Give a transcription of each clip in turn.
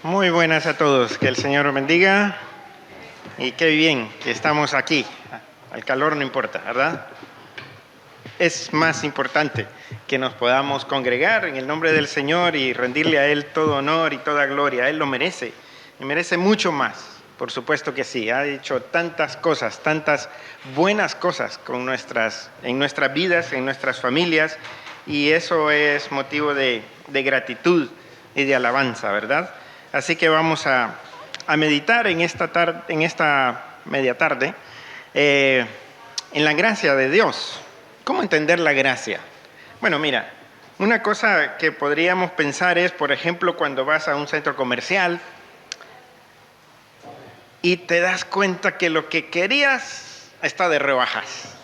Muy buenas a todos, que el Señor os bendiga y qué bien que estamos aquí. El calor no importa, ¿verdad? Es más importante que nos podamos congregar en el nombre del Señor y rendirle a Él todo honor y toda gloria. Él lo merece y merece mucho más. Por supuesto que sí, ha hecho tantas cosas, tantas buenas cosas en nuestras vidas, en nuestras familias, y eso es motivo de gratitud y de alabanza, ¿verdad? Así que vamos a meditar en esta media tarde en la gracia de Dios. ¿Cómo entender la gracia? Bueno, mira, una cosa que podríamos pensar es, por ejemplo, cuando vas a un centro comercial y te das cuenta que lo que querías está de rebajas,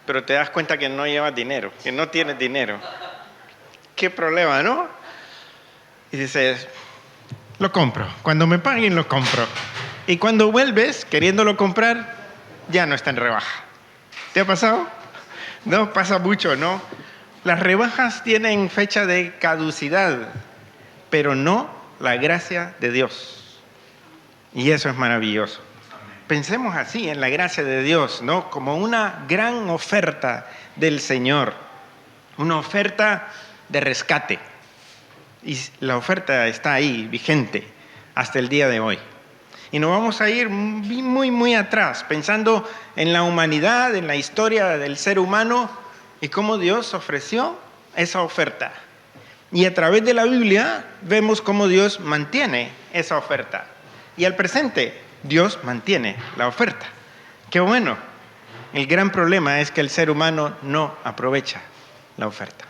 pero te das cuenta que no llevas dinero, que no tienes dinero. ¿Qué problema, no? Y dices, lo compro. Cuando me paguen, lo compro. Y cuando vuelves queriéndolo comprar, ya no está en rebaja. ¿Te ha pasado? No, pasa mucho, ¿no? Las rebajas tienen fecha de caducidad, pero no la gracia de Dios. Y eso es maravilloso. Pensemos así en la gracia de Dios, ¿no? Como una gran oferta del Señor, una oferta de rescate. Y la oferta está ahí, vigente, hasta el día de hoy. Y nos vamos a ir muy, muy atrás, pensando en la humanidad, en la historia del ser humano y cómo Dios ofreció esa oferta. Y a través de la Biblia vemos cómo Dios mantiene esa oferta. Y al presente, Dios mantiene la oferta. ¡Qué bueno! El gran problema es que el ser humano no aprovecha la oferta.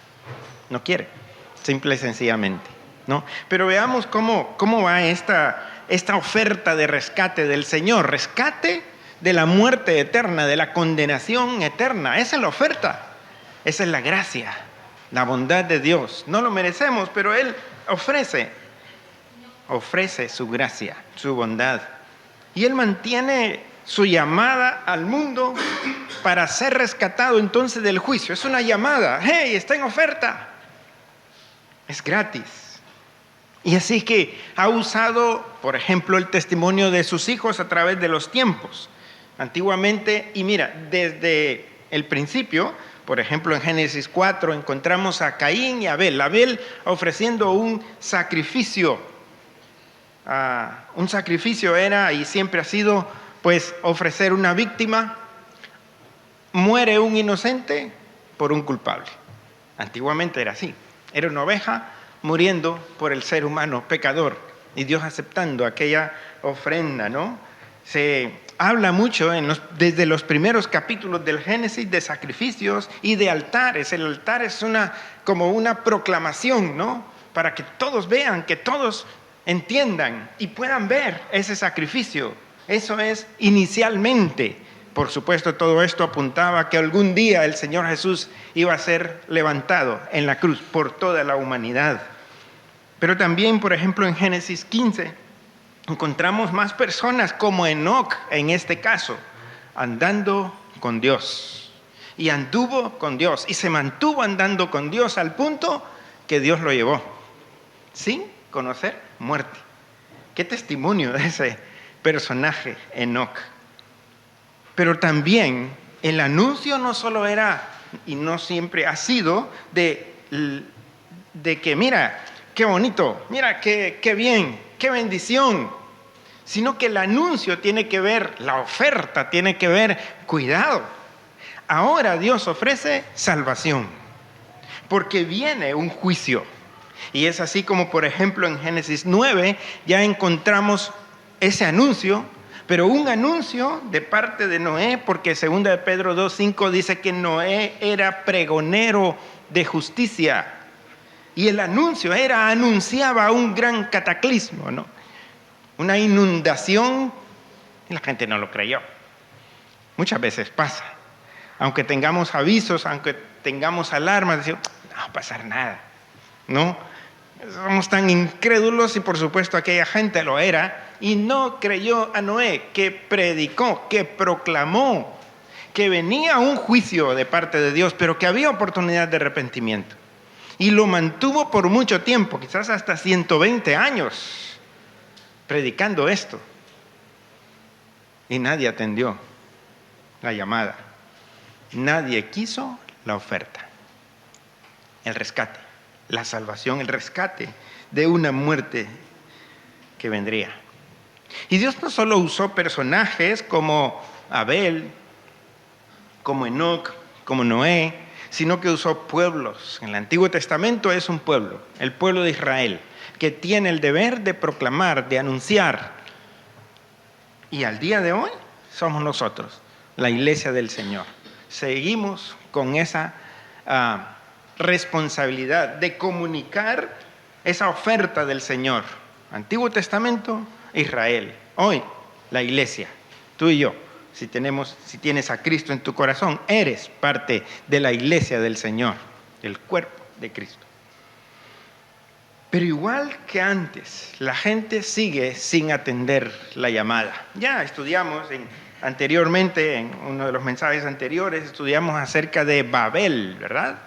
No quiere, simple y sencillamente, ¿no? Pero veamos cómo va esta oferta de rescate del Señor. Rescate de la muerte eterna, de la condenación eterna. Esa es la oferta. Esa es la gracia, la bondad de Dios. No lo merecemos, pero Él ofrece su gracia, su bondad. Y Él mantiene su llamada al mundo para ser rescatado entonces del juicio. Es una llamada. ¡Hey, está en oferta! Es gratis. Y así que ha usado, por ejemplo, el testimonio de sus hijos a través de los tiempos. Antiguamente, y mira, desde el principio, por ejemplo, en Génesis 4 encontramos a Caín y Abel. Abel ofreciendo un sacrificio. Un sacrificio era y siempre ha sido, pues, ofrecer una víctima. Muere un inocente por un culpable. Antiguamente era así. Era una oveja muriendo por el ser humano pecador y Dios aceptando aquella ofrenda, ¿no? Se habla mucho desde los primeros capítulos del Génesis de sacrificios y de altares. El altar es como una proclamación, ¿no? Para que todos vean, que todos entiendan y puedan ver ese sacrificio. Eso es inicialmente. Por supuesto, todo esto apuntaba a que algún día el Señor Jesús iba a ser levantado en la cruz por toda la humanidad. Pero también, por ejemplo, en Génesis 15, encontramos más personas como Enoc, en este caso, andando con Dios. Y anduvo con Dios, y se mantuvo andando con Dios al punto que Dios lo llevó, sin conocer muerte. Qué testimonio de ese personaje, Enoc. Pero también el anuncio no solo era, y no siempre ha sido, de que mira, qué bonito, mira, qué bien, qué bendición, sino que el anuncio tiene que ver, la oferta tiene que ver, cuidado. Ahora Dios ofrece salvación, porque viene un juicio. Y es así como, por ejemplo, en Génesis 9 ya encontramos ese anuncio, pero un anuncio de parte de Noé, porque 2 de Pedro 2:5 dice que Noé era pregonero de justicia. Y el anuncio anunciaba un gran cataclismo, ¿no? Una inundación, y la gente no lo creyó. Muchas veces pasa. Aunque tengamos avisos, aunque tengamos alarmas, decimos, no va a pasar nada, ¿no? Somos tan incrédulos y por supuesto aquella gente lo era y no creyó a Noé, que predicó, que proclamó que venía un juicio de parte de Dios, pero que había oportunidad de arrepentimiento. Y lo mantuvo por mucho tiempo, quizás hasta 120 años. predicando esto. Y nadie atendió la llamada. Nadie quiso la oferta. El rescate, la salvación, el rescate de una muerte que vendría. Y Dios no solo usó personajes como Abel, como Enoc, como Noé, sino que usó pueblos. En el Antiguo Testamento es un pueblo, el pueblo de Israel, que tiene el deber de proclamar, de anunciar. Y al día de hoy somos nosotros, la iglesia del Señor. Seguimos con esa responsabilidad de comunicar esa oferta del Señor. Antiguo Testamento, Israel. Hoy, la iglesia, tú y yo. Si tienes a Cristo en tu corazón, eres parte de la iglesia del Señor, el cuerpo de Cristo. Pero igual que antes, la gente sigue sin atender la llamada. Ya estudiamos anteriormente, en uno de los mensajes anteriores, estudiamos acerca de Babel, ¿verdad?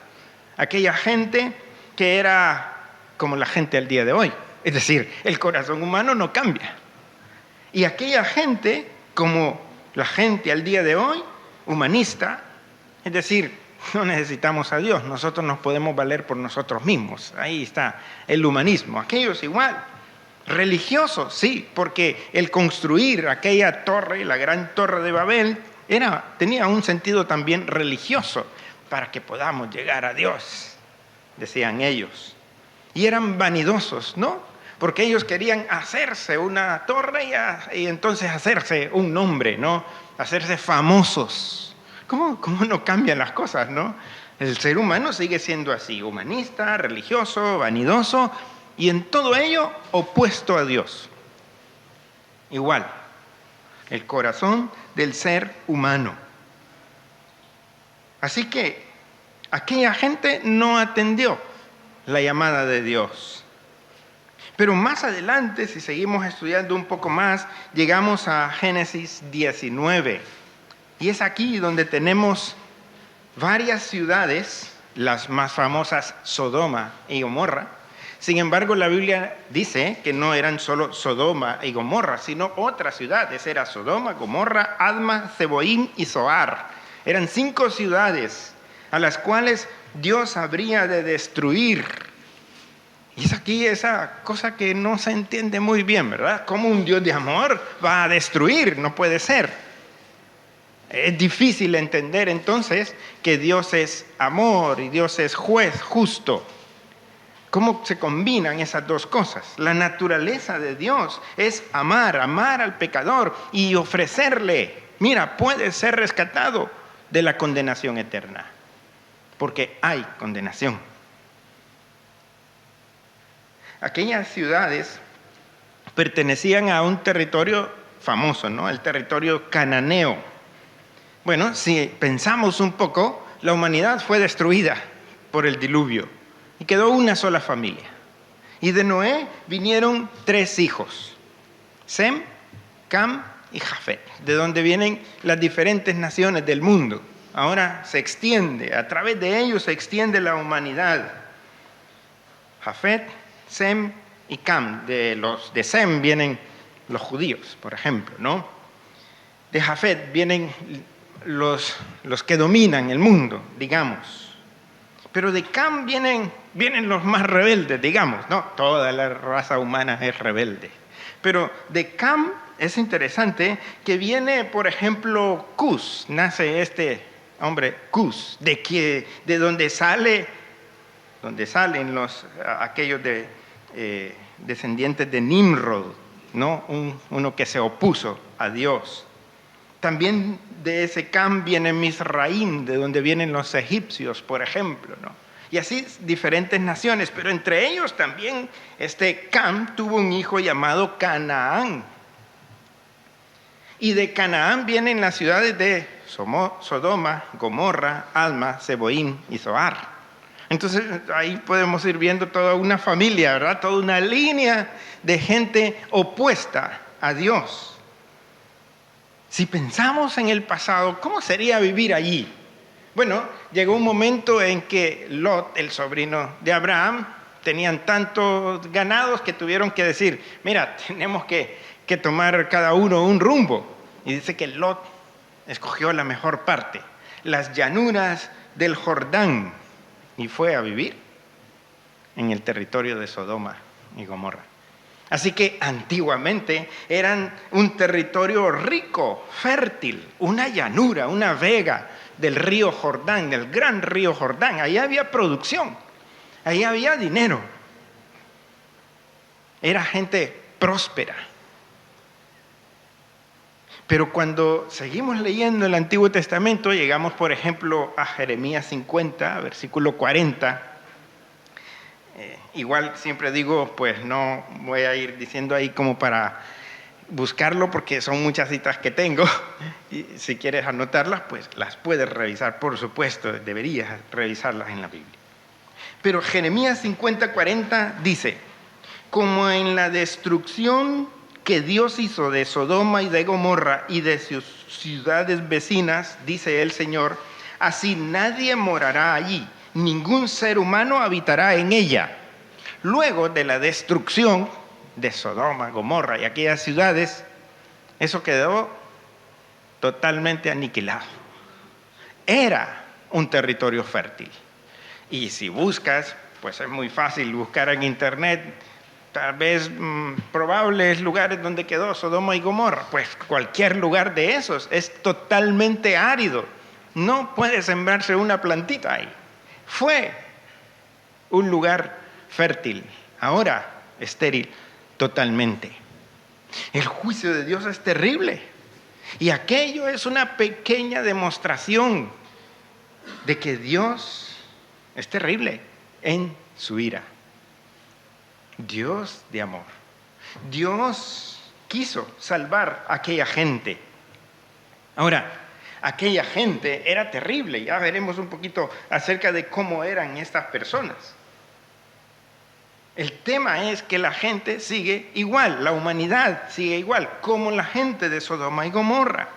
Aquella gente que era como la gente al día de hoy. Es decir, el corazón humano no cambia. Y aquella gente, como la gente al día de hoy, humanista, es decir, no necesitamos a Dios, nosotros nos podemos valer por nosotros mismos. Ahí está el humanismo. Aquellos igual, religiosos, sí, porque el construir aquella torre, la gran torre de Babel, tenía un sentido también religioso, para que podamos llegar a Dios, decían ellos. Y eran vanidosos, ¿no? Porque ellos querían hacerse una torre y entonces hacerse un nombre, ¿no? Hacerse famosos. ¿Cómo no cambian las cosas, no? El ser humano sigue siendo así, humanista, religioso, vanidoso, y en todo ello opuesto a Dios. Igual, el corazón del ser humano. Así que aquella gente no atendió la llamada de Dios. Pero más adelante, si seguimos estudiando un poco más, llegamos a Génesis 19. Y es aquí donde tenemos varias ciudades, las más famosas Sodoma y Gomorra. Sin embargo, la Biblia dice que no eran solo Sodoma y Gomorra, sino otras ciudades. Era Sodoma, Gomorra, Adma, Zeboim y Zoar. Eran 5 ciudades a las cuales Dios habría de destruir. Y es aquí esa cosa que no se entiende muy bien, ¿verdad? ¿Cómo un Dios de amor va a destruir? No puede ser. Es difícil entender entonces que Dios es amor y Dios es juez justo. ¿Cómo se combinan esas dos cosas? La naturaleza de Dios es amar al pecador y ofrecerle, mira, puede ser rescatado de la condenación eterna, porque hay condenación. Aquellas ciudades pertenecían a un territorio famoso, ¿no? El territorio cananeo. Bueno, si pensamos un poco, la humanidad fue destruida por el diluvio y quedó una sola familia. Y de Noé vinieron 3 hijos, Sem, Cam y Jafet, de donde vienen las diferentes naciones del mundo. Ahora se extiende, a través de ellos se extiende la humanidad. Jafet, Sem y Cam. De Sem vienen los judíos, por ejemplo, ¿no? De Jafet vienen los que dominan el mundo, digamos. Pero de Cam vienen los más rebeldes, digamos, ¿no? Toda la raza humana es rebelde. Pero de Cam es interesante que viene, por ejemplo, Cus. Nace este hombre, Cus, de donde salen aquellos descendientes de Nimrod, ¿no? Uno que se opuso a Dios. También de ese Cam viene Misraim, de donde vienen los egipcios, por ejemplo, ¿no? Y así diferentes naciones, pero entre ellos también este Cam tuvo un hijo llamado Canaán. Y de Canaán vienen las ciudades de Sodoma, Gomorra, Adma, Zeboim y Zoar. Entonces ahí podemos ir viendo toda una familia, ¿verdad? Toda una línea de gente opuesta a Dios. Si pensamos en el pasado, ¿cómo sería vivir allí? Bueno, llegó un momento en que Lot, el sobrino de Abraham, tenían tantos ganados que tuvieron que decir, mira, tenemos que tomar cada uno un rumbo. Y dice que Lot escogió la mejor parte, las llanuras del Jordán, y fue a vivir en el territorio de Sodoma y Gomorra. Así que antiguamente eran un territorio rico, fértil, una llanura, una vega del río Jordán, del gran río Jordán. Ahí había producción, ahí había dinero. Era gente próspera. Pero cuando seguimos leyendo el Antiguo Testamento, llegamos, por ejemplo, a Jeremías 50, versículo 40. Igual siempre digo, pues no voy a ir diciendo ahí como para buscarlo, porque son muchas citas que tengo. Y si quieres anotarlas, pues las puedes revisar, por supuesto, deberías revisarlas en la Biblia. Pero Jeremías 50, 40 dice, como en la destrucción que Dios hizo de Sodoma y de Gomorra y de sus ciudades vecinas, dice el Señor, así nadie morará allí, ningún ser humano habitará en ella. Luego de la destrucción de Sodoma, Gomorra y aquellas ciudades, eso quedó totalmente aniquilado. Era un territorio fértil. Y si buscas, pues es muy fácil buscar en internet, tal vez probables lugares donde quedó Sodoma y Gomorra. Pues cualquier lugar de esos es totalmente árido. No puede sembrarse una plantita ahí. Fue un lugar fértil, ahora estéril totalmente. El juicio de Dios es terrible. Y aquello es una pequeña demostración de que Dios es terrible en su ira. Dios de amor. Dios quiso salvar a aquella gente. Ahora, aquella gente era terrible. Ya veremos un poquito acerca de cómo eran estas personas. El tema es que la gente sigue igual, la humanidad sigue igual, como la gente de Sodoma y Gomorra.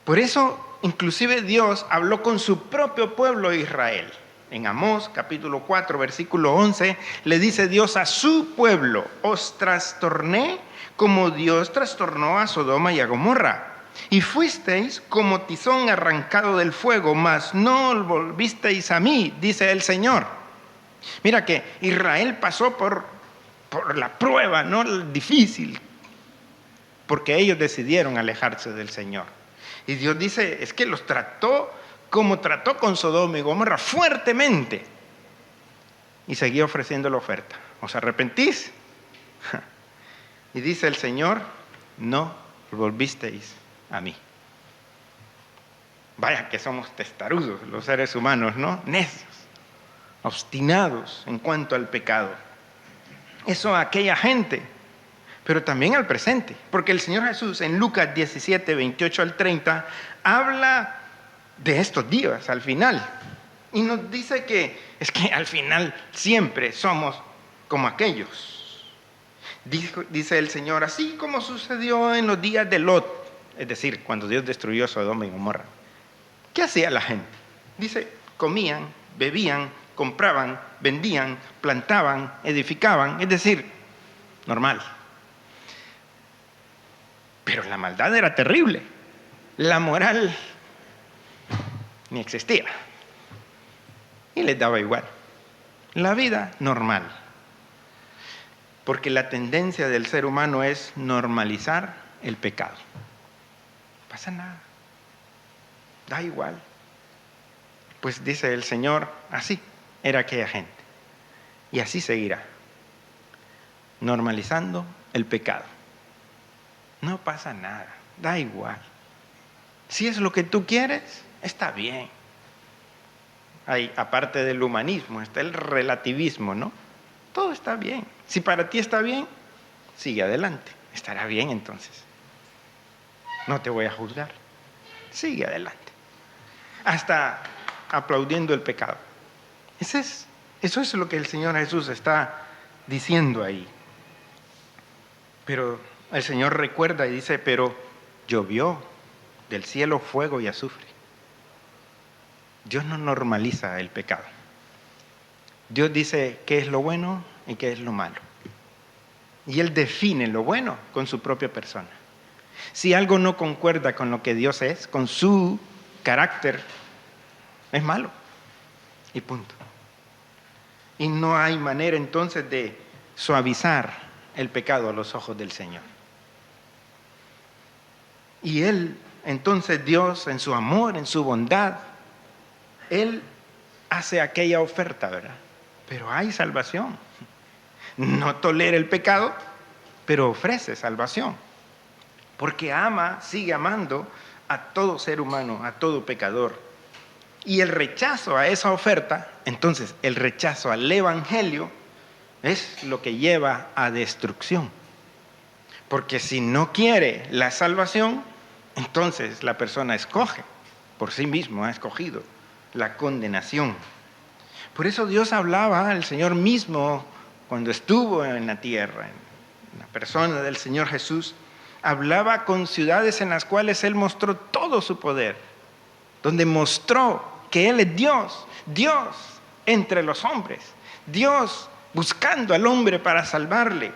Por eso, inclusive Dios habló con su propio pueblo Israel. En Amós, capítulo 4, versículo 11, le dice Dios a su pueblo, os trastorné como Dios trastornó a Sodoma y a Gomorra. Y fuisteis como tizón arrancado del fuego, mas no volvisteis a mí, dice el Señor. Mira que Israel pasó por la prueba, ¿no? Difícil, porque ellos decidieron alejarse del Señor. Y Dios dice, es que los trató como trató con Sodoma y Gomorra, fuertemente. Y seguía ofreciendo la oferta. ¿Os arrepentís? Y dice el Señor, no volvisteis a mí. Vaya que somos testarudos los seres humanos, ¿no? Necios, obstinados en cuanto al pecado. Eso a aquella gente, pero también al presente. Porque el Señor Jesús en Lucas 17, 28 al 30, habla de estos días al final. Y nos dice que es que al final siempre somos como aquellos. Dice el Señor, así como sucedió en los días de Lot, es decir, cuando Dios destruyó Sodoma y Gomorra. ¿Qué hacía la gente? Dice, comían, bebían, compraban, vendían, plantaban, edificaban, es decir, normal. Pero la maldad era terrible. La moral ni existía. Y les daba igual. La vida normal. Porque la tendencia del ser humano es normalizar el pecado. No pasa nada. Da igual. Pues dice el Señor, así era aquella gente. Y así seguirá. Normalizando el pecado. No pasa nada. Da igual. Si es lo que tú quieres, está bien. Hay, aparte del humanismo, está el relativismo, ¿no? Todo está bien. Si para ti está bien, sigue adelante. Estará bien entonces. No te voy a juzgar. Sigue adelante. Hasta aplaudiendo el pecado. Eso es lo que el Señor Jesús está diciendo ahí. Pero el Señor recuerda y dice, pero llovió del cielo fuego y azufre. Dios no normaliza el pecado. Dios dice qué es lo bueno y qué es lo malo. Y Él define lo bueno con su propia persona. Si algo no concuerda con lo que Dios es, con su carácter, es malo. Y punto. Y no hay manera entonces de suavizar el pecado a los ojos del Señor. Y Él, entonces Dios, en su amor, en su bondad, Él hace aquella oferta, ¿verdad? Pero hay salvación. No tolera el pecado, pero ofrece salvación. Porque ama, sigue amando a todo ser humano, a todo pecador. Y el rechazo a esa oferta, entonces el rechazo al evangelio, es lo que lleva a destrucción. Porque si no quiere la salvación, entonces la persona escoge, por sí mismo ha escogido la condenación. Por eso Dios hablaba, el Señor mismo, cuando estuvo en la tierra, en la persona del Señor Jesús, hablaba con ciudades en las cuales Él mostró todo su poder, donde mostró que Él es Dios, Dios entre los hombres, Dios buscando al hombre para salvarle.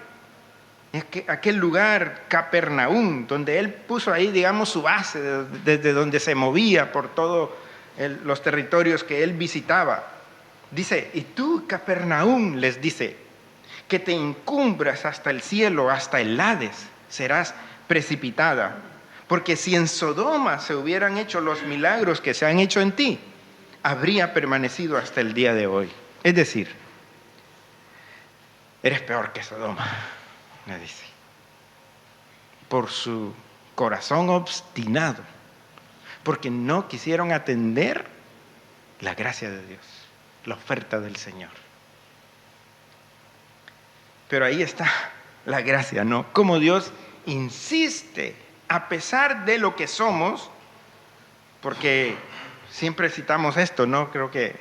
Aquel lugar, Capernaum, donde Él puso ahí, digamos, su base, desde donde se movía por todos los territorios que Él visitaba. Dice, y tú, Capernaum, les dice, que te encumbras hasta el cielo, hasta el Hades, serás precipitada. Porque si en Sodoma se hubieran hecho los milagros que se han hecho en ti, habría permanecido hasta el día de hoy. Es decir, eres peor que Sodoma, le dice. Por su corazón obstinado, porque no quisieron atender la gracia de Dios, la oferta del Señor. Pero ahí está la gracia, ¿no? Como Dios insiste, a pesar de lo que somos, porque siempre citamos esto, ¿no? Creo que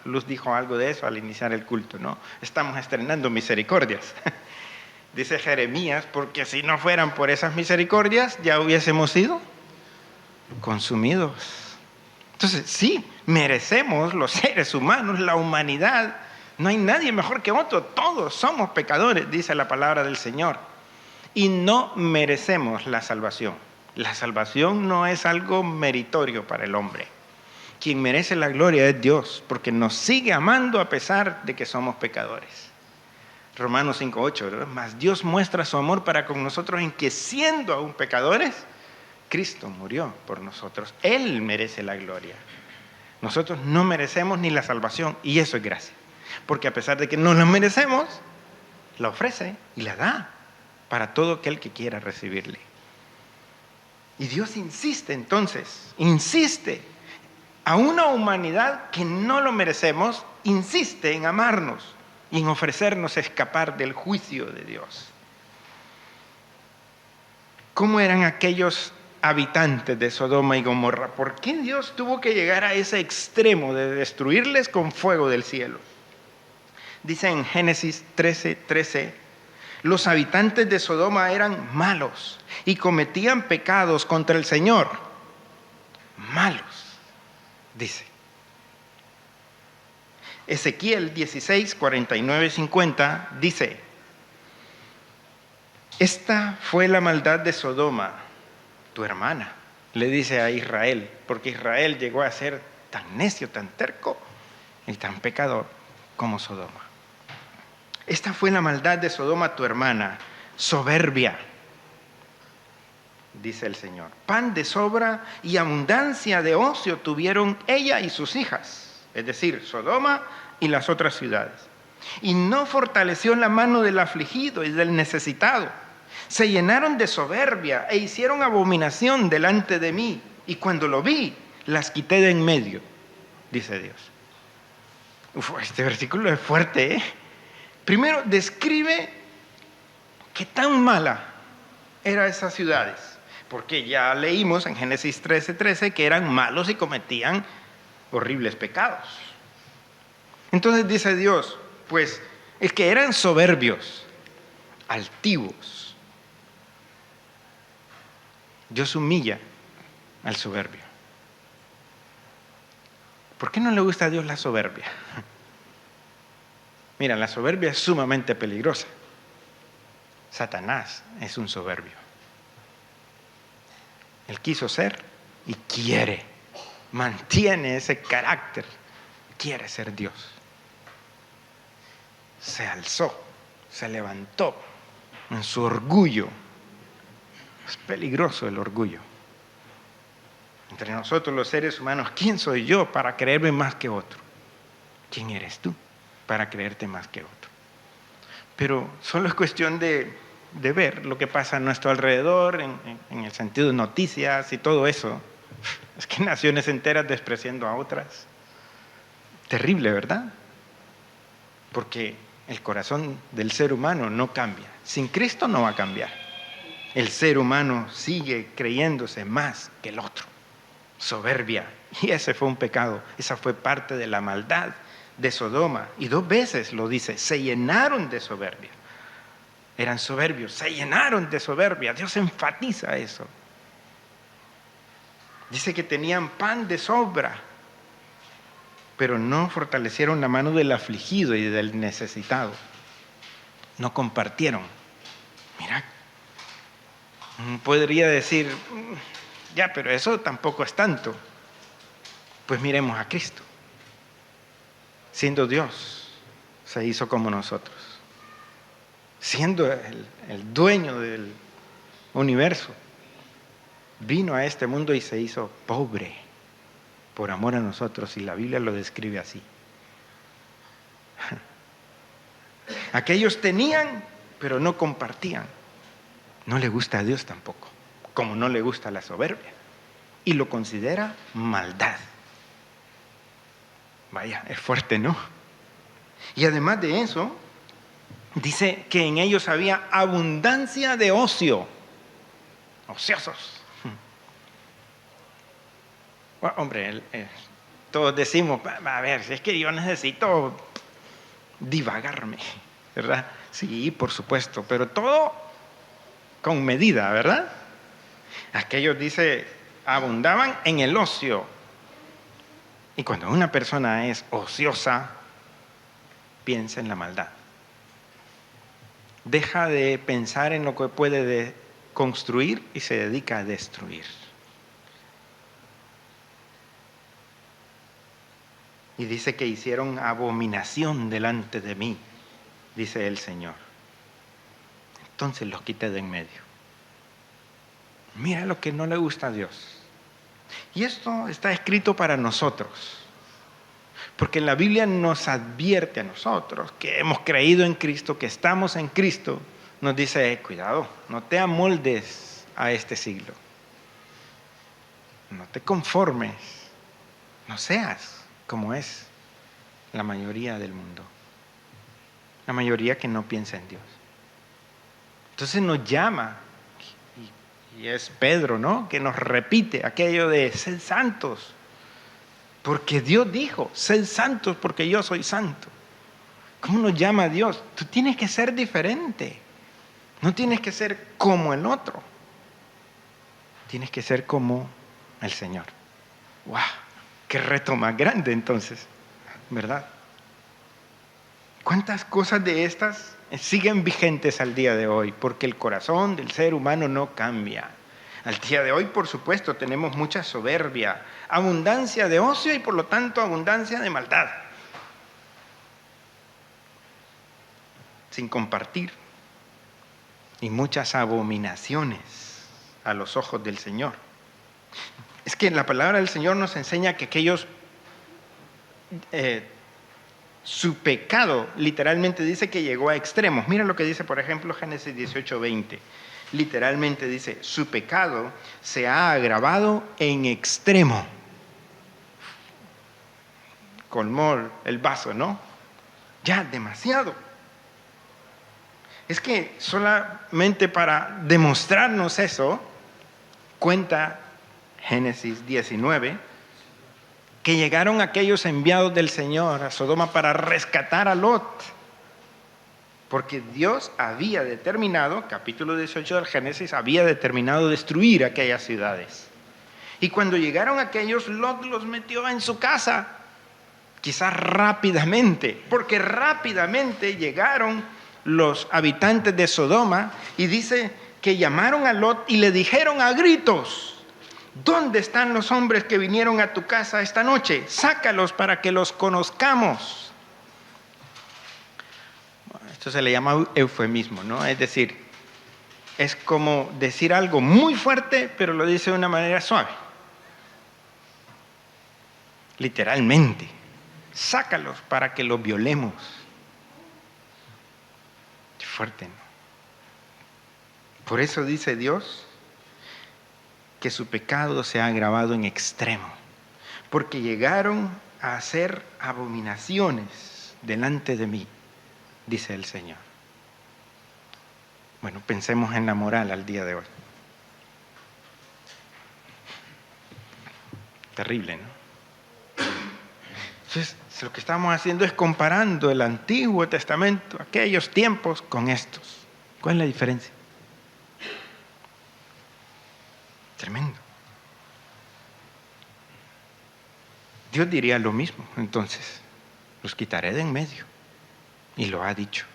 Luz dijo algo de eso al iniciar el culto, ¿no? Estamos estrenando misericordias. Dice Jeremías, porque si no fueran por esas misericordias, ya hubiésemos sido consumidos. Entonces, sí, merecemos los seres humanos, la humanidad. No hay nadie mejor que otro, todos somos pecadores, dice la palabra del Señor. Y no merecemos la salvación. La salvación no es algo meritorio para el hombre. Quien merece la gloria es Dios, porque nos sigue amando a pesar de que somos pecadores. Romanos 5:8, ¿verdad? Mas Dios muestra su amor para con nosotros en que siendo aún pecadores, Cristo murió por nosotros. Él merece la gloria. Nosotros no merecemos ni la salvación, y eso es gracia. Porque a pesar de que no la merecemos, la ofrece y la da para todo aquel que quiera recibirle. Y Dios insiste entonces, a una humanidad que no lo merecemos, insiste en amarnos y en ofrecernos escapar del juicio de Dios. ¿Cómo eran aquellos habitantes de Sodoma y Gomorra? ¿Por qué Dios tuvo que llegar a ese extremo de destruirles con fuego del cielo? Dice en Génesis 13:13, los habitantes de Sodoma eran malos y cometían pecados contra el Señor. Malos, dice. Ezequiel 16:49-50 dice, esta fue la maldad de Sodoma, tu hermana, le dice a Israel, porque Israel llegó a ser tan necio, tan terco y tan pecador como Sodoma. Esta fue la maldad de Sodoma, tu hermana, soberbia, dice el Señor. Pan de sobra y abundancia de ocio tuvieron ella y sus hijas, es decir, Sodoma y las otras ciudades. Y no fortaleció la mano del afligido y del necesitado. Se llenaron de soberbia e hicieron abominación delante de mí. Y cuando lo vi, las quité de en medio, dice Dios. Este versículo es fuerte, ¿eh? Primero, describe qué tan mala eran esas ciudades, porque ya leímos en Génesis 13:13 que eran malos y cometían horribles pecados. Entonces dice Dios, pues es que eran soberbios, altivos. Dios humilla al soberbio. ¿Por qué no le gusta a Dios la soberbia? Mira, la soberbia es sumamente peligrosa. Satanás es un soberbio. Él quiso ser y quiere, mantiene ese carácter, quiere ser Dios. Se alzó, se levantó en su orgullo. Es peligroso el orgullo. Entre nosotros los seres humanos, ¿quién soy yo para creerme más que otro? ¿Quién eres tú para creerte más que otro? Pero solo es cuestión de ver lo que pasa a nuestro alrededor, en el sentido de noticias y todo eso. Es que naciones enteras despreciando a otras. Terrible, ¿verdad? Porque el corazón del ser humano no cambia. Sin Cristo no va a cambiar. El ser humano sigue creyéndose más que el otro. Soberbia. Y ese fue un pecado. Esa fue parte de la maldad de Sodoma. Y 2 veces lo dice, se llenaron de soberbia. Eran soberbios, se llenaron de soberbia. Dios enfatiza eso. Dice que tenían pan de sobra, pero no fortalecieron la mano del afligido y del necesitado. No compartieron. Mira, podría decir, ya, pero eso tampoco es tanto. Pues miremos a Cristo. Siendo Dios, se hizo como nosotros. Siendo el dueño del universo, vino a este mundo y se hizo pobre por amor a nosotros, y la Biblia lo describe así. Aquellos tenían, pero no compartían. No le gusta a Dios tampoco, como no le gusta la soberbia, y lo considera maldad. Vaya, es fuerte, ¿no? Y además de eso, dice que en ellos había abundancia de ocio, ociosos. Bueno, hombre, todos decimos, a ver, si es que yo necesito divagarme, ¿verdad? Sí, por supuesto, pero todo con medida, ¿verdad? Aquellos, dice, abundaban en el ocio. Y cuando una persona es ociosa, piensa en la maldad. Deja de pensar en lo que puede construir y se dedica a destruir. Y dice que hicieron abominación delante de mí, dice el Señor. Entonces los quité de en medio. Mira lo que no le gusta a Dios. Y esto está escrito para nosotros. Porque la Biblia nos advierte a nosotros que hemos creído en Cristo, que estamos en Cristo. Nos dice, cuidado, no te amoldes a este siglo. No te conformes. No seas como es la mayoría del mundo. La mayoría que no piensa en Dios. Entonces nos llama, y es Pedro, ¿no?, que nos repite aquello de sed santos. Porque Dios dijo, sed santos porque yo soy santo. ¿Cómo nos llama Dios? Tú tienes que ser diferente. No tienes que ser como el otro. Tienes que ser como el Señor. ¡Wow! ¡Qué reto más grande entonces! ¿Verdad? ¿Cuántas cosas de estas siguen vigentes al día de hoy? Porque el corazón del ser humano no cambia. Al día de hoy, por supuesto, tenemos mucha soberbia, abundancia de ocio y por lo tanto abundancia de maldad. Sin compartir. Y muchas abominaciones a los ojos del Señor. Es que la palabra del Señor nos enseña que aquellos, su pecado literalmente dice que llegó a extremos. Mira lo que dice, por ejemplo, Génesis 18:20. Literalmente dice, su pecado se ha agravado en extremo. Colmó el vaso, ¿no? Ya, demasiado. Es que solamente para demostrarnos eso, cuenta Génesis 19, que llegaron aquellos enviados del Señor a Sodoma para rescatar a Lot. Porque Dios había determinado, capítulo 18 del Génesis, había determinado destruir aquellas ciudades. Y cuando llegaron aquellos, Lot los metió en su casa. quizás rápidamente, porque rápidamente llegaron los habitantes de Sodoma y dice que llamaron a Lot y le dijeron a gritos: ¿dónde están los hombres que vinieron a tu casa esta noche? Sácalos para que los conozcamos. Esto se le llama eufemismo, ¿no? Es decir, es como decir algo muy fuerte, pero lo dice de una manera suave. Literalmente, sácalos para que los violemos. Qué fuerte, ¿no? Por eso dice Dios que su pecado se ha agravado en extremo, porque llegaron a hacer abominaciones delante de mí, dice el Señor. Bueno, pensemos en la moral al día de hoy. Terrible, ¿no? Entonces, lo que estamos haciendo es comparando el Antiguo Testamento, aquellos tiempos, con estos. ¿Cuál es la diferencia? Tremendo. Dios diría lo mismo, entonces, los quitaré de en medio. Y lo ha dicho.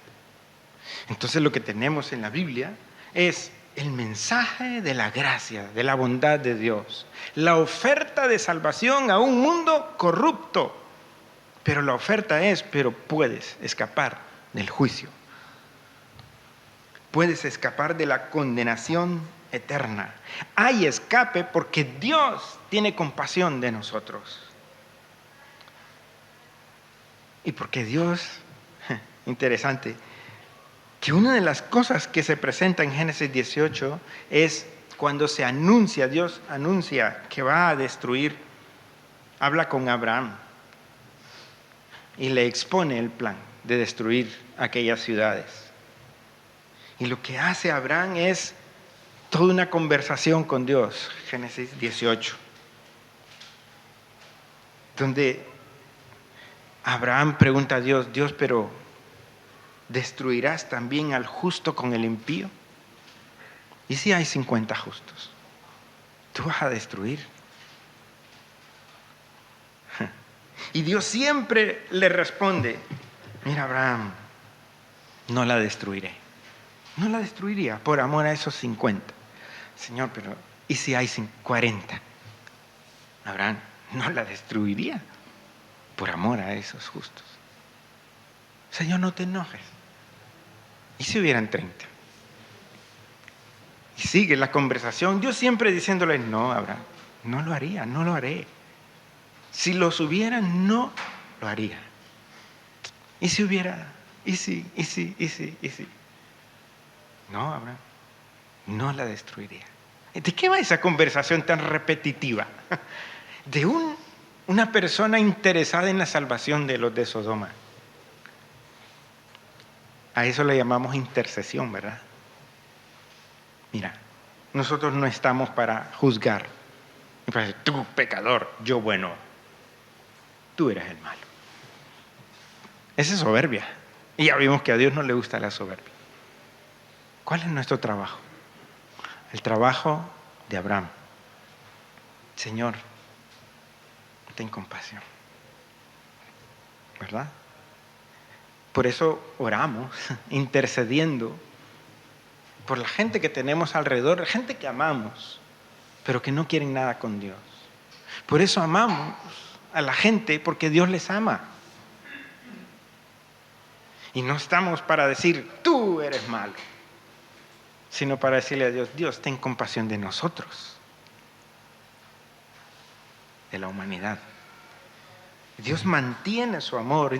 Entonces lo que tenemos en la Biblia es el mensaje de la gracia, de la bondad de Dios, la oferta de salvación a un mundo corrupto. Pero la oferta es, pero puedes escapar del juicio. Puedes escapar de la condenación eterna. Hay escape porque Dios tiene compasión de nosotros. Y porque Dios, interesante, que una de las cosas que se presenta en Génesis 18 es cuando se anuncia, Dios anuncia que va a destruir, habla con Abraham y le expone el plan de destruir aquellas ciudades. Y lo que hace Abraham es toda una conversación con Dios, Génesis 18, donde Abraham pregunta a Dios: Dios, pero ¿destruirás también al justo con el impío? ¿Y si hay 50 justos? ¿Tú vas a destruir? Y Dios siempre le responde: mira, Abraham, no la destruiré. No la destruiría por amor a esos 50. Señor, pero ¿y si hay 40? Abraham, no la destruiría por amor a esos justos. Señor, no te enojes. ¿Y si hubieran 30? Y sigue la conversación, Dios siempre diciéndole: no, Abraham, no lo haría, no lo haré. Si los hubiera, no lo haría. ¿Y si hubiera? ¿Y si? No, Abraham, no la destruiría. ¿De qué va esa conversación tan repetitiva? De una persona interesada en la salvación de los de Sodoma. A eso le llamamos intercesión, ¿verdad? Mira, nosotros no estamos para juzgar. Para decir: tú pecador, yo bueno. Tú eres el malo. Esa es soberbia. Y ya vimos que a Dios no le gusta la soberbia. ¿Cuál es nuestro trabajo? El trabajo de Abraham. Señor, ten compasión. ¿Verdad? Por eso oramos, intercediendo por la gente que tenemos alrededor, gente que amamos, pero que no quieren nada con Dios. Por eso amamos a la gente, porque Dios les ama. Y no estamos para decir: tú eres malo, sino para decirle a Dios: Dios, ten compasión de nosotros, de la humanidad. Dios mantiene su amor.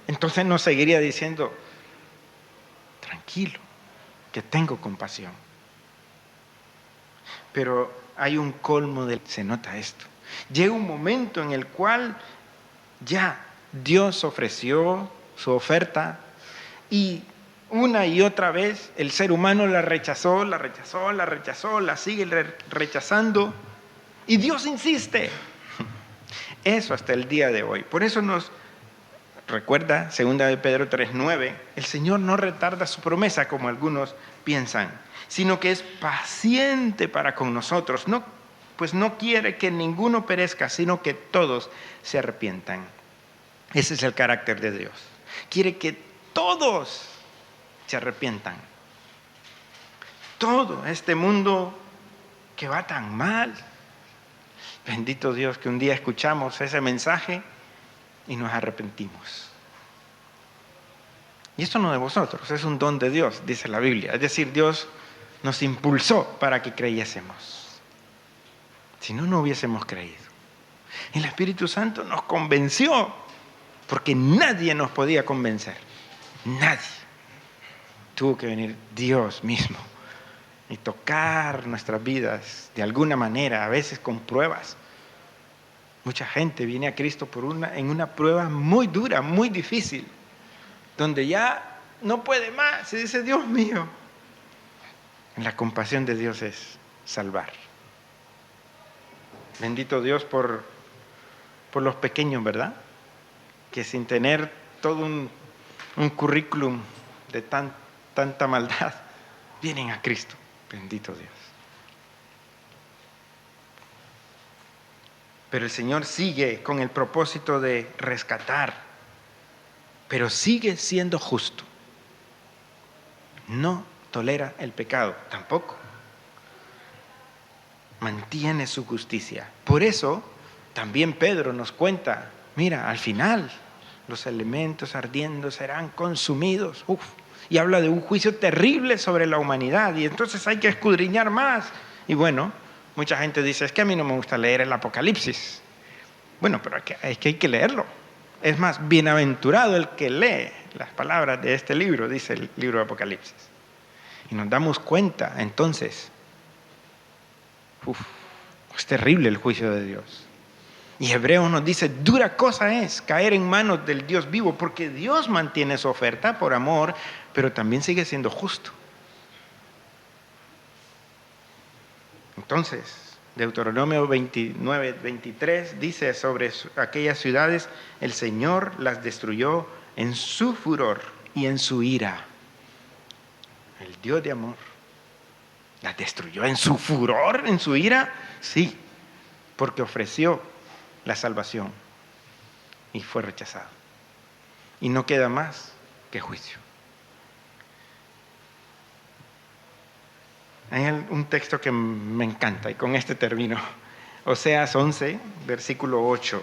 Entonces nos seguiría diciendo: tranquilo, que tengo compasión. Pero hay un colmo se nota esto. Llega un momento en el cual ya Dios ofreció su oferta y una y otra vez el ser humano la rechazó, la sigue rechazando y Dios insiste. Eso hasta el día de hoy. Por eso nos recuerda 2 de Pedro 3:9, el Señor no retarda su promesa como algunos piensan, sino que es paciente para con nosotros, pues no quiere que ninguno perezca, sino que todos se arrepientan. Ese es el carácter de Dios. Quiere que todos se arrepientan. Todo este mundo que va tan mal. Bendito Dios que un día escuchamos ese mensaje y nos arrepentimos. Y esto no de vosotros, es un don de Dios, dice la Biblia. Es decir, Dios nos impulsó para que creyésemos. Si no, no hubiésemos creído. El Espíritu Santo nos convenció, porque nadie nos podía convencer. Nadie. Tuvo que venir Dios mismo y tocar nuestras vidas de alguna manera, a veces con pruebas. Mucha gente viene a Cristo en una prueba muy dura, muy difícil, donde ya no puede más y dice, Dios mío. La compasión de Dios es salvar. Bendito Dios por los pequeños, ¿verdad? Que sin tener todo un currículum de tanta maldad, vienen a Cristo. Bendito Dios. Pero el Señor sigue con el propósito de rescatar, pero sigue siendo justo. No tolera el pecado, tampoco. Mantiene su justicia. Por eso, también Pedro nos cuenta, mira, al final los elementos ardiendo serán consumidos. Y habla de un juicio terrible sobre la humanidad, y entonces hay que escudriñar más. Y bueno, mucha gente dice, es que a mí no me gusta leer el Apocalipsis. Bueno, pero es que hay que leerlo. Es más, bienaventurado el que lee las palabras de este libro, dice el libro de Apocalipsis. Y nos damos cuenta, entonces, es terrible el juicio de Dios. Y Hebreos nos dice, dura cosa es caer en manos del Dios vivo, porque Dios mantiene su oferta por amor, pero también sigue siendo justo. Entonces, Deuteronomio 29, 23 dice sobre aquellas ciudades, el Señor las destruyó en su furor y en su ira. El Dios de amor las destruyó en su furor, en su ira, sí, porque ofreció la salvación y fue rechazado. Y no queda más que juicio. Hay un texto que me encanta y con este termino. Oseas 11, versículo 8.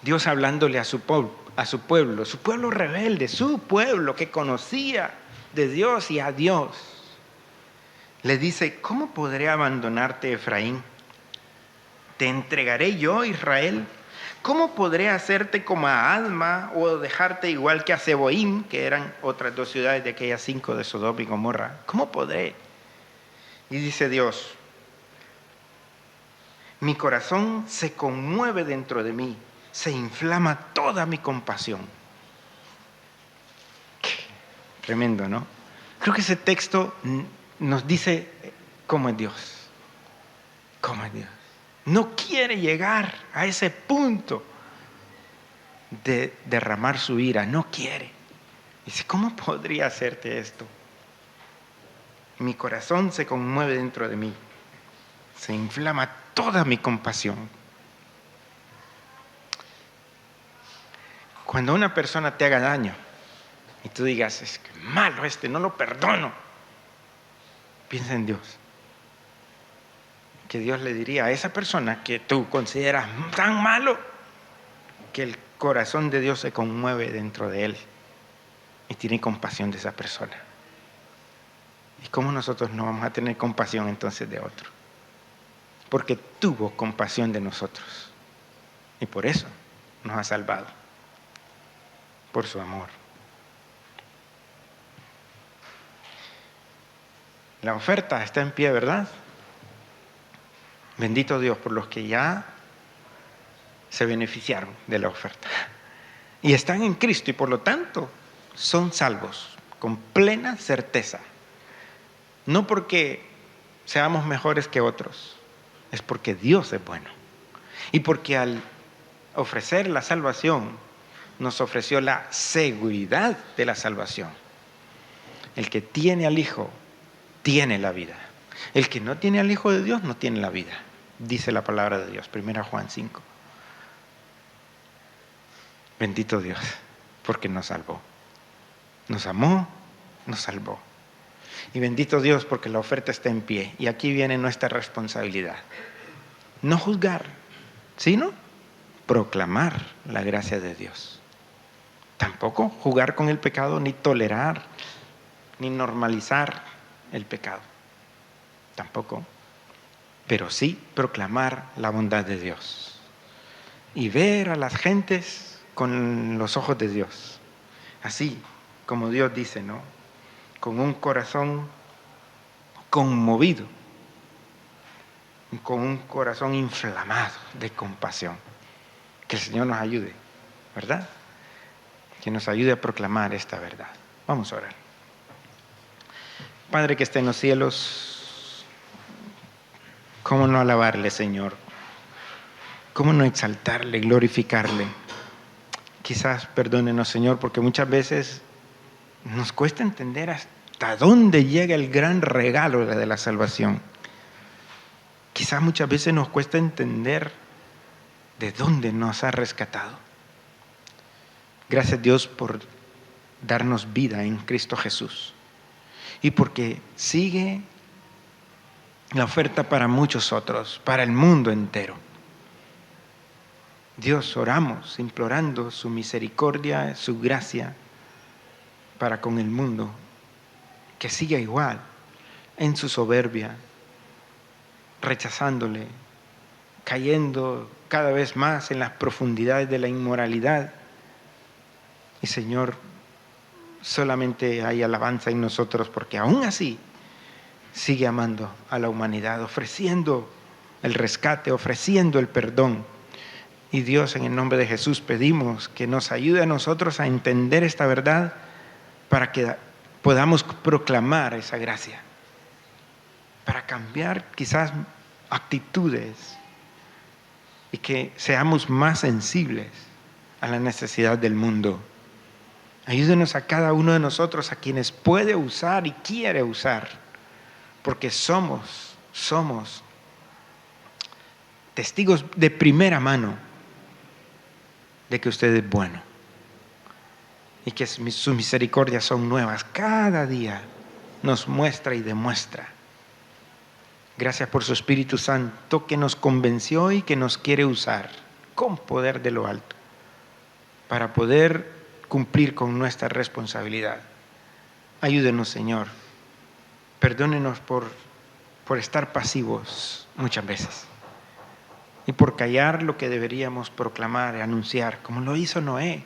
Dios hablándole a su pueblo rebelde, su pueblo que conocía de Dios y a Dios. Le dice, ¿cómo podré abandonarte, Efraín? ¿Te entregaré yo, Israel? ¿Cómo podré hacerte como a Adma o dejarte igual que a Zeboim, que eran otras dos ciudades de aquellas 5 de Sodoma y Gomorra? ¿Cómo podré? Y dice Dios, mi corazón se conmueve dentro de mí, se inflama toda mi compasión. Tremendo, ¿no? Creo que ese texto nos dice cómo es Dios. ¿Cómo es Dios? No quiere llegar a ese punto de derramar su ira, no quiere. Dice, ¿cómo podría hacerte esto? Mi corazón se conmueve dentro de mí, se inflama toda mi compasión. Cuando una persona te haga daño y tú digas, es que malo no lo perdono, piensa en Dios. Que Dios le diría a esa persona que tú consideras tan malo, que el corazón de Dios se conmueve dentro de él y tiene compasión de esa persona. ¿Y cómo nosotros no vamos a tener compasión entonces de otro? Porque tuvo compasión de nosotros y por eso nos ha salvado, por su amor. La oferta está en pie, ¿verdad? Bendito Dios por los que ya se beneficiaron de la oferta y están en Cristo y por lo tanto son salvos con plena certeza. No porque seamos mejores que otros, es porque Dios es bueno y porque al ofrecer la salvación nos ofreció la seguridad de la salvación. El que tiene al Hijo tiene la vida. El que no tiene al Hijo de Dios no tiene la vida, dice la palabra de Dios, 1 Juan 5. Bendito Dios, porque nos salvó. Nos amó, nos salvó. Y bendito Dios porque la oferta está en pie. Y aquí viene nuestra responsabilidad. No juzgar, sino proclamar la gracia de Dios. Tampoco jugar con el pecado, ni tolerar, ni normalizar el pecado. Tampoco. Pero sí proclamar la bondad de Dios. Y ver a las gentes con los ojos de Dios. Así como Dios dice, ¿no? Con un corazón conmovido, con un corazón inflamado de compasión. Que el Señor nos ayude, ¿verdad? Que nos ayude a proclamar esta verdad. Vamos a orar. Padre que está en los cielos, ¿cómo no alabarle, Señor? ¿Cómo no exaltarle, glorificarle? Quizás perdónenos, Señor, porque muchas veces nos cuesta entender hasta dónde llega el gran regalo de la salvación. Quizás muchas veces nos cuesta entender de dónde nos ha rescatado. Gracias, Dios, por darnos vida en Cristo Jesús. Y porque sigue la oferta para muchos otros, para el mundo entero. Dios, oramos implorando su misericordia, su gracia para con el mundo, que siga igual en su soberbia, rechazándole, cayendo cada vez más en las profundidades de la inmoralidad. Y Señor, solamente hay alabanza en nosotros, porque aún así sigue amando a la humanidad, ofreciendo el rescate, ofreciendo el perdón. Y Dios, en el nombre de Jesús, pedimos que nos ayude a nosotros a entender esta verdad para que podamos proclamar esa gracia, para cambiar quizás actitudes y que seamos más sensibles a la necesidad del mundo. Ayúdenos a cada uno de nosotros, a quienes puede usar y quiere usar, porque somos testigos de primera mano de que usted es bueno y que sus misericordias son nuevas. Cada día nos muestra y demuestra. Gracias por su Espíritu Santo que nos convenció y que nos quiere usar con poder de lo alto para poder cumplir con nuestra responsabilidad. Ayúdenos, Señor. Perdónenos por estar pasivos muchas veces y por callar lo que deberíamos proclamar y anunciar, como lo hizo Noé,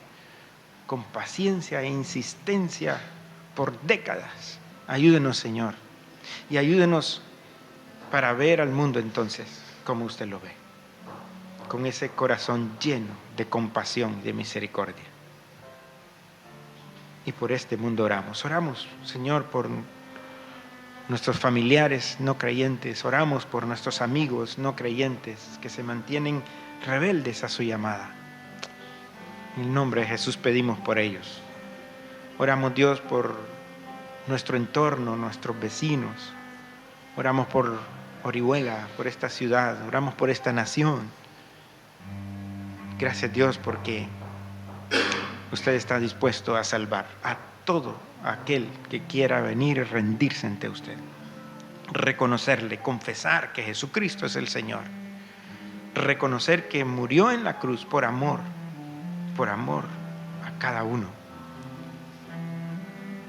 con paciencia e insistencia por décadas. Ayúdenos, Señor, y ayúdenos para ver al mundo entonces como usted lo ve, con ese corazón lleno de compasión y de misericordia. Y por este mundo oramos. Oramos, Señor, por nuestros familiares no creyentes. Oramos por nuestros amigos no creyentes que se mantienen rebeldes a su llamada. En el nombre de Jesús pedimos por ellos. Oramos, Dios, por nuestro entorno, nuestros vecinos. Oramos por Orihuela, por esta ciudad. Oramos por esta nación. Gracias, Dios, porque usted está dispuesto a salvar a todo aquel que quiera venir y rendirse ante usted. Reconocerle, confesar que Jesucristo es el Señor. Reconocer que murió en la cruz por amor a cada uno.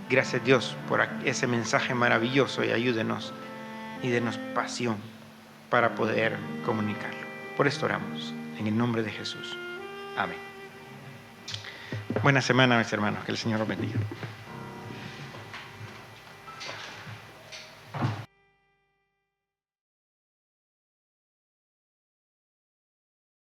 Gracias, Dios, por ese mensaje maravilloso y ayúdenos y denos pasión para poder comunicarlo. Por esto oramos, en el nombre de Jesús. Amén. Buena semana, mis hermanos. Que el Señor los bendiga.